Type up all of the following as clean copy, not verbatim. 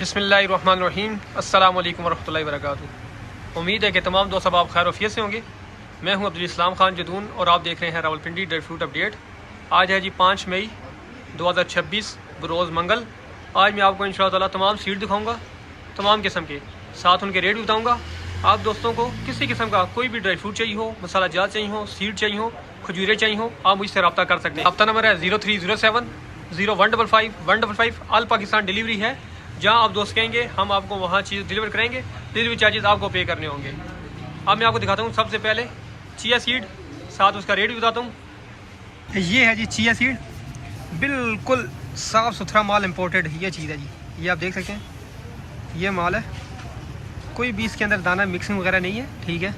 बिस्मिल्लाहिर्रहमानिर्रहीम। अस्सलाम वालेकुम वरहमतुल्लाहि वबरकातुहू। उम्मीद है कि तमाम दोस्त आप खैर वफियत से होंगे। मैं हूं अब्दुल इस्लाम खान जदून और आप देख रहे हैं रावलपिंडी ड्राई फ्रूट अपडेट। आज है जी 5 मई 2026 बरोज़ मंगल। आज मैं आपको इंशाअल्लाह ताला तमाम सीड दिखाऊंगा, तमाम किस्म के, साथ उनके रेट भी बताऊँगा। आप दोस्तों को किसी किस्म का कोई भी ड्राई फ्रूट चाहिए हो, मसाला जात चाहिए हो, सीड चाहिए हो, खजूरें चाहिए हो, आप मुझसे रब्ता कर सकते हैं। रब्ता नंबर है 0307 0155 155। ऑल पाकिस्तान डिलीवरी है। जहाँ आप दोस्त कहेंगे हम आपको वहाँ चीज़ डिलीवर करेंगे। डिलीवरी चार्जेस आपको पे करने होंगे। अब मैं आपको दिखाता हूँ सबसे पहले चिया सीड, साथ उसका रेट भी बताता हूँ। ये है जी चिया सीड, बिल्कुल साफ़ सुथरा माल इंपोर्टेड ये चीज़ है जी। ये आप देख सकते हैं, ये माल है, कोई भी इसके अंदर दाना मिक्सिंग वगैरह नहीं है। ठीक है,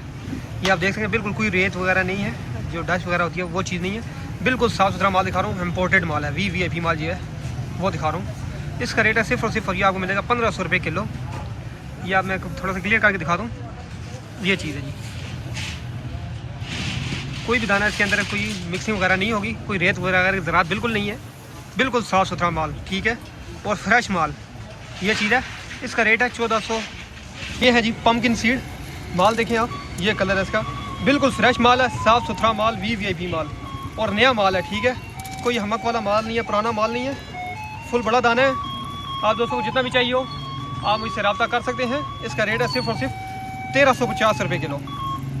ये आप देख सकते हैं, बिल्कुल कोई रेत वगैरह नहीं है, जो डस्ट वगैरह होती है वो चीज़ नहीं है। बिल्कुल साफ़ सुथरा माल दिखा रहा हूँ, इम्पोर्टेड माल है, वीआईपी माल जो है वो दिखा रहा हूँ। इसका रेट है सिर्फ और सिर्फ ये आपको मिलेगा 1500 रुपये किलो। ये आप मैं थोड़ा सा क्लियर करके दिखा दूँ। ये चीज़ है जी, कोई भी दाना इसके अंदर कोई मिक्सिंग वगैरह नहीं होगी, कोई रेत वगैरह की ज़रात बिल्कुल नहीं है, बिल्कुल साफ़ सुथरा माल। ठीक है, और फ्रेश माल ये चीज़ है। इसका रेट है 1400। ये है जी पम्पकिन सीड, माल देखें आप, ये कलर है इसका, बिल्कुल फ्रेश माल है, साफ़ सुथरा माल, वीआईपी माल और नया माल है। ठीक है, कोई हमक वाला माल नहीं है, पुराना माल नहीं है, फुल बड़ा दाना है। आप दोस्तों को जितना भी चाहिए हो आप मुझसे रब्ता कर सकते हैं। इसका रेट है सिर्फ और सिर्फ 1350 रुपये किलो।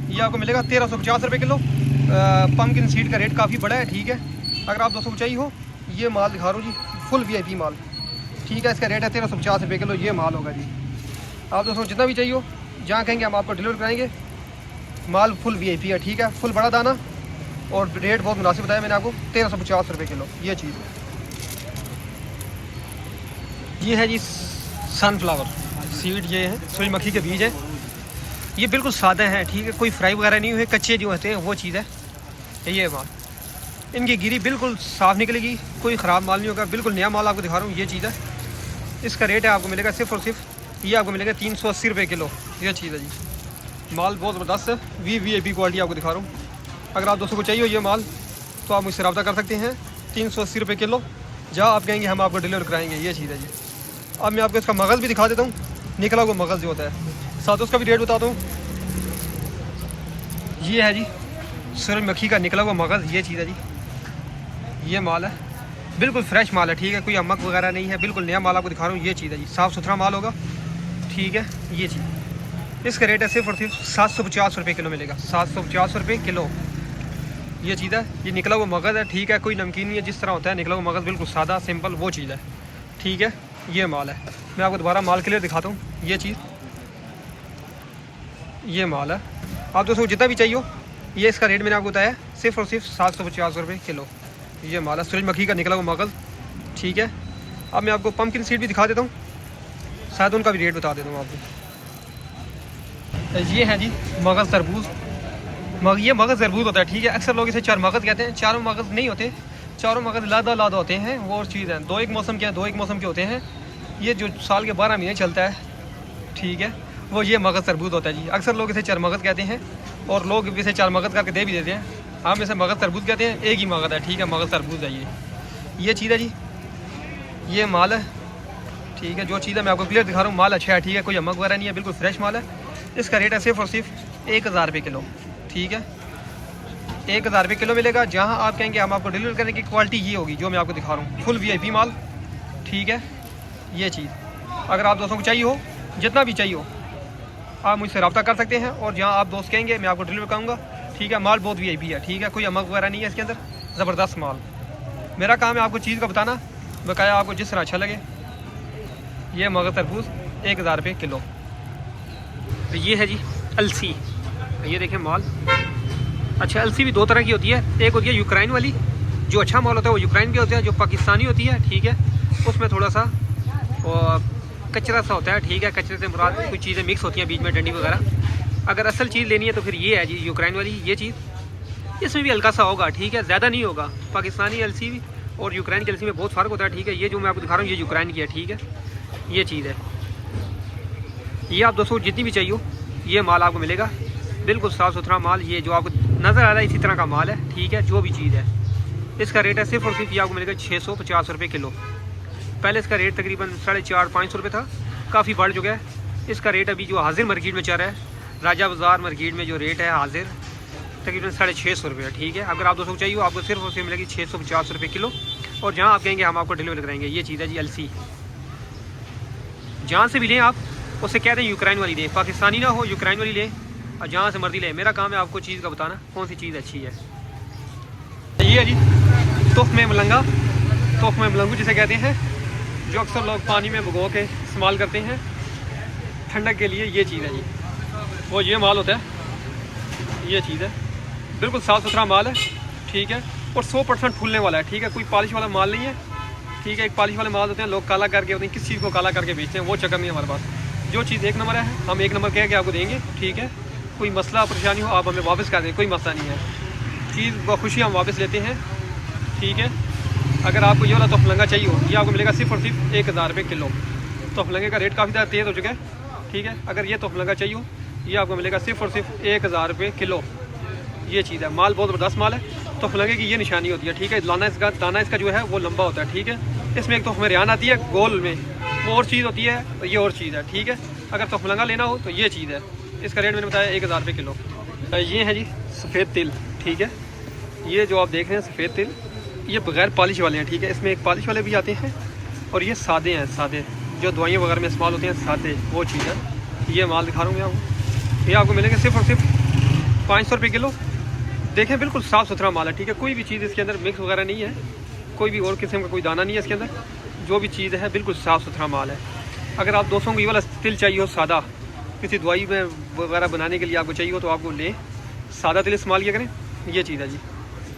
ये आपको मिलेगा 1350 रुपये किलो। पम्पकिन सीड का रेट काफ़ी बड़ा है। ठीक है, अगर आप दोस्तों को चाहिए हो, ये माल दिखा रहा हूँ जी, फुल वीआईपी माल। ठीक है, इसका रेट है 1350 रुपये किलो, ये माल होगा जी। आप दोस्तों को जितना भी चाहिए हो, जहाँ कहेंगे हम आपको डिलीवर कराएंगे। माल फुल वीआईपी है। ठीक है, फुल बड़ा दाना और रेट बहुत मुनासिब बताया मैंने आपको, 1350 रुपये किलो ये चीज़। ये है जी सनफ्लावर सीड, ये है सूरजमुखी के बीज है। ये बिल्कुल सादा है। ठीक है, कोई फ्राई वगैरह नहीं हुए, कच्चे जो होते हैं वो चीज़ है। ये माल, इनकी गिरी बिल्कुल साफ़ निकलेगी, कोई ख़राब माल नहीं होगा, बिल्कुल नया माल आपको दिखा रहा हूँ। ये चीज़ है, इसका रेट है आपको मिलेगा सिर्फ और सिर्फ ये आपको मिलेगा 380 रुपये किलो। ये चीज़ है जी, माल बहुत ज़बरदस्त है, वीआईपी क्वालिटी आपको दिखा रहा हूँ। अगर आप दोस्तों को चाहिए हो ये माल तो आप मुझसे रब्ता कर सकते हैं। 380 रुपये किलो, जहाँ आप कहेंगे हम आपको डिलीवर कराएंगे। ये चीज़ है जी। अब मैं आपको इसका मगज़ भी दिखा देता हूँ, निकला हुआ मगज़ जो होता है, साथ उसका भी रेट बताता हूँ। ये है जी सूरजमुखी का निकला हुआ मगज़, ये चीज़ है जी। ये माल है, बिल्कुल फ्रेश माल है। ठीक है, कोई अमक वगैरह नहीं है, बिल्कुल नया माल आपको दिखा रहा हूँ। ये चीज़ है जी, साफ़ सुथरा माल होगा। ठीक है, ये चीज़, इसका रेट है सिर्फ और सिर्फ 750 रुपये किलो मिलेगा, 750 रुपये किलो। ये चीज़ है, ये निकला हुआ मगज़ है। ठीक है, कोई नमकीन नहीं है, जिस तरह होता है निकला हुआ मगज़, बिल्कुल सादा सिंपल वो चीज़ है। ठीक है, ये माल है। मैं आपको दोबारा माल क्लियर दिखाता हूँ। ये चीज़, ये माल है। आप दोस्तों को जितना भी चाहिए हो, ये इसका रेट मैंने आपको बताया सिर्फ और सिर्फ 750 रुपये किलो। ये माल है, सूरजमुखी का निकला हुआ मगज़। ठीक है, अब मैं आपको पम्पकिन सीड भी दिखा देता हूँ, शायद उनका भी रेट बता देता हूँ आपको। ये है जी मगज़ तरबूज, ये मगज़ तरबूज होता है। ठीक है, अक्सर लोग इसे चार मगज़ कहते हैं, चारों मगज़ नहीं होते, चारों मगज़ लादा लादा होते हैं, वो और चीज़ है। दो एक मौसम के होते हैं। ये जो साल के 12 महीने चलता है, ठीक है, वो ये मगज़ तरबूज होता है जी। अक्सर लोग इसे चार मगज़ कहते हैं और लोग इसे चार मगज़ करके दे भी देते हैं। हम इसे मगज़ तरबूज कहते हैं, एक ही मगज़ है। ठीक है, मगज़ तरबूज है ये चीज़ है जी। ये माल है। ठीक है, जो चीज़ है मैं आपको क्लियर दिखा रहा हूँ, माल अच्छा है। ठीक है, कोई अमक वगैरह नहीं है, बिल्कुल फ्रेश माल है। इसका रेट है सिर्फ और सिर्फ 1000 रुपये किलो। ठीक है, 1000 रुपये किलो मिलेगा। जहाँ आप कहेंगे हम आपको डिलीवर करने की क्वालिटी ये होगी जो मैं आपको दिखा रहा हूँ, फुल वीआईपी माल। ठीक है, ये चीज़, अगर आप दोस्तों को चाहिए हो, जितना भी चाहिए हो, आप मुझसे रब्ता कर सकते हैं और जहाँ आप दोस्त कहेंगे मैं आपको डिलीवर करूँगा। ठीक है, माल बहुत वीआईपी है। ठीक है, कोई अमक वगैरह नहीं है इसके अंदर, ज़बरदस्त माल। मेरा काम है आपको चीज़ का बताना, बकाया आपको जिस तरह अच्छा लगे। ये मगज़ तरबूज 1000 रुपये किलो। ये है जी अलसी, ये देखें माल। अच्छा, अलसी भी दो तरह की होती है, एक होती है यूक्रेन वाली, जो अच्छा माल होता है वो यूक्रेन की होती है, जो पाकिस्तानी होती है। ठीक है, उसमें थोड़ा सा कचरा सा होता है। ठीक है, कचरे से मुराद कुछ चीज़ें मिक्स होती हैं बीच में, डंडी वगैरह। अगर असल चीज़ लेनी है तो फिर ये है जी यूक्रेन वाली ये चीज़। इसमें भी हल्का सा होगा, ठीक है, ज़्यादा नहीं होगा। पाकिस्तानी अलसी और यूक्रेन की अलसी में बहुत फ़र्क होता है। ठीक है, ये जो मैं आपको दिखा रहा हूँ ये यूक्रेन की है। ठीक है, ये चीज़ है। ये आप दोस्तों जितनी भी चाहिए हो, ये माल आपको मिलेगा, बिल्कुल साफ़ सुथरा माल। ये जो आपको नज़र आ रहा है इसी तरह का माल है। ठीक है, जो भी चीज़ है, इसका रेट है सिर्फ और सिर्फ ये आपको मिलेगा 650 रुपये किलो। पहले इसका रेट तकरीबन 450-500 रुपये था, काफ़ी बढ़ चुका है। इसका रेट अभी जो हाजिर मार्केट में चल रहा है, राजा बाज़ार मार्केट में जो रेट है हाजिर तकरीबन 650 रुपये। ठीक है, अगर आप दोस्तों को चाहिए आपको सिर्फ और सिर्फ मिलेगी 650 रुपये किलो। और जहाँ आप कहेंगे हम आपको डिलीवर कराएंगे। ये चीज़ है जी अलसी। जहाँ से भी लें आप उससे कहते हैं यूक्रेन वाली लें, पाकिस्तानी ना हो, यूक्रेन वाली लें और जहाँ से मर्जी लें। मेरा काम है आपको चीज़ का बताना कौन सी चीज़ अच्छी है। ये है जी तुफ़्मे मलंगा, तुफ़्मे मलंगू जिसे कहते हैं, जो अक्सर लोग पानी में भिगो के इस्तेमाल करते हैं ठंडक के लिए। ये चीज़ है जी, वो ये माल होता है। ये चीज़ है, बिल्कुल साफ़ सुथरा माल है। ठीक है, और 100% फूलने वाला है। ठीक है, कोई पॉलिश वाला माल नहीं है। ठीक है, एक पॉलिश वाले माल होते हैं, लोग काला करके होते हैं, किस चीज़ को काला करके बेचते हैं, वो चक्कर नहीं है हमारे पास। जो चीज़ एक नंबर है हम एक नंबर कह के आपको देंगे। ठीक है, कोई मसला परेशानी हो आप हमें वापस कर दें, कोई मसला नहीं है। चीज़ बखुशी हम वापस लेते हैं। ठीक है, अगर आपको ये वाला तुफ़लंगा चाहिए हो, ये आपको मिलेगा सिर्फ और सिर्फ 1000 रुपये किलो। तुफ़लंगे का रेट काफ़ी ज़्यादा तेज़ हो चुका है। ठीक है, अगर ये तुफ़लंगा चाहिए हो, ये आपको मिलेगा सिर्फ और सिर्फ 1000 रुपये किलो। ये चीज़ है, माल बहुत ज़बरदस्त माल है। तुफ़लंगे की ये निशानी होती है। ठीक है, दाना इसका जो है वो लंबा होता है। ठीक है, इसमें एक तुफ़्मे रियान आती है गोल में, वो और चीज़ होती है और ये और चीज़ है। ठीक है, अगर तुफ़लंगा लेना हो तो ये चीज़ है। इसका रेट मैंने बताया 1000 रुपये किलो। ये है जी सफ़ेद तिल। ठीक है, ये जो आप देख रहे हैं सफ़ेद तिल, ये बग़ैर पॉलिश वाले हैं। ठीक है, इसमें एक पॉलिश वाले भी आते हैं और ये सादे हैं, सादे जो दवाइयाँ वगैरह में इस्तेमाल होते हैं, सादे वो चीज़ है। ये माल दिखा रहा हूँ मैं आपको, ये आपको मिलेंगे सिर्फ और सिर्फ 500 रुपये किलो। देखें बिल्कुल साफ़ सुथरा माल है। ठीक है, कोई भी चीज़ इसके अंदर मिक्स वगैरह नहीं है, कोई भी और किस्म का कोई दाना नहीं है इसके अंदर। जो भी चीज़ है बिल्कुल साफ़ सुथरा माल है। अगर आप दोस्तों को ये वाला तिल चाहिए हो सादा, किसी दवाई में वगैरह बनाने के लिए आपको चाहिए हो तो आपको लें, सादा तिल इस्तेमाल किया करें। ये चीज़ है जी,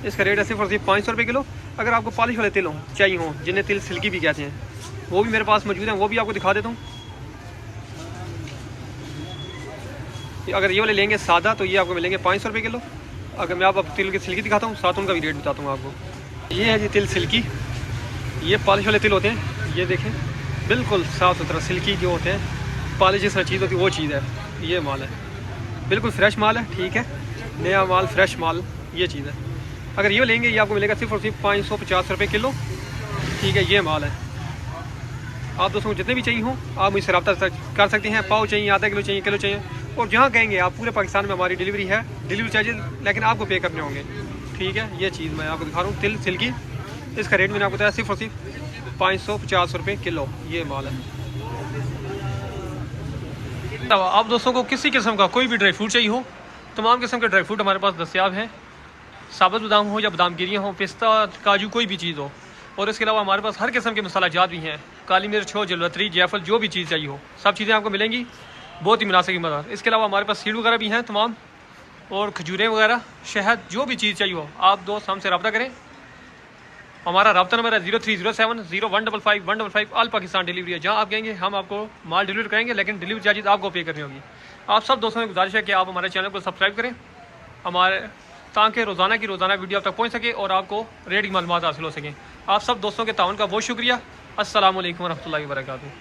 इसका रेट है सिर्फ और सिर्फ 500 रुपये किलो। अगर आपको पॉलिश वाले तिल चाहिए हों, जिन्हें तिल सिल्की भी कहते हैं, वो भी मेरे पास मौजूद हैं, वो भी आपको दिखा देता हूँ। अगर ये वाले लेंगे सादा तो ये आपको मिलेंगे 500 रुपये किलो। अगर मैं आप तिल की सिल्की दिखाता हूँ, साथ उनका भी रेट बताता हूँ आपको। ये है जी तिल सिल्की, ये पॉलिश वाले तिल होते हैं। ये देखें बिल्कुल साफ़ सुथरा सिल्की जो होते हैं, पॉलिश जिस चीज़ होती है वो चीज़ है। ये माल है, बिल्कुल फ्रेश माल है। ठीक है, नया माल, फ्रेश माल, ये चीज़ है। अगर ये लेंगे ये आपको मिलेगा सिर्फ और सिर्फ 550 रुपये किलो। ठीक है, ये माल है। आप दोस्तों को जितने भी चाहिए हों आप मुझसे रब्ता कर सकते हैं। पाव चाहिए, आधा किलो चाहिए, किलो चाहिए, और जहाँ कहेंगे आप पूरे पाकिस्तान में हमारी डिलीवरी है। डिलीवरी चार्जेस लेकिन आपको पे करने होंगे। ठीक है, ये चीज़ मैं आपको दिखा रहा हूँ तिल सिल्की, इसका रेट मैंने आपको बताया सिर्फ और सिर्फ 550 रुपये किलो। ये माल है। आप दोस्तों को किसी किस्म का कोई भी ड्राई फ्रूट चाहिए हो, तमाम किस्म के ड्राई फ्रूट हमारे पास दस्तियाब हैं। साबुत बादाम हो या बादाम गिरियाँ हो, पिस्ता, काजू, कोई भी चीज़ हो। और इसके अलावा हमारे पास हर किस्म के मसाला जात भी हैं, काली मिर्च हो, जलवतरी, जायफल, जो भी चीज़ चाहिए हो सब चीज़ें आपको मिलेंगी बहुत ही मुनासिब कीमत। इसके अलावा हमारे पास सीड वगैरह भी हैं तमाम, और खजूरें वगैरह, शहद, जो भी चीज़ चाहिए हो आप दोस्त हमसे रब्ता करें। हमारा रब्ता नंबर है 0307 0155 155। ऑल पाकिस्तान डिलीवरी है, जहाँ आप कहेंगे हम आपको माल डिलीवर करेंगे, लेकिन डिलीवरी चार्जेस आपको पे करनी होगी। आप सब दोस्तों की गुजारिश है कि आप हमारे चैनल को सब्सक्राइब करें हमारे, ताकि रोज़ाना की रोज़ाना वीडियो आप तक पहुँच सके और आपको रेट की मालूमात हासिल हो सकें। आप सब दोस्तों के ताउन का बहुत शुक्रिया। अस्सलाम वालेकुम रहमतुल्लाहि व बरकातुहू।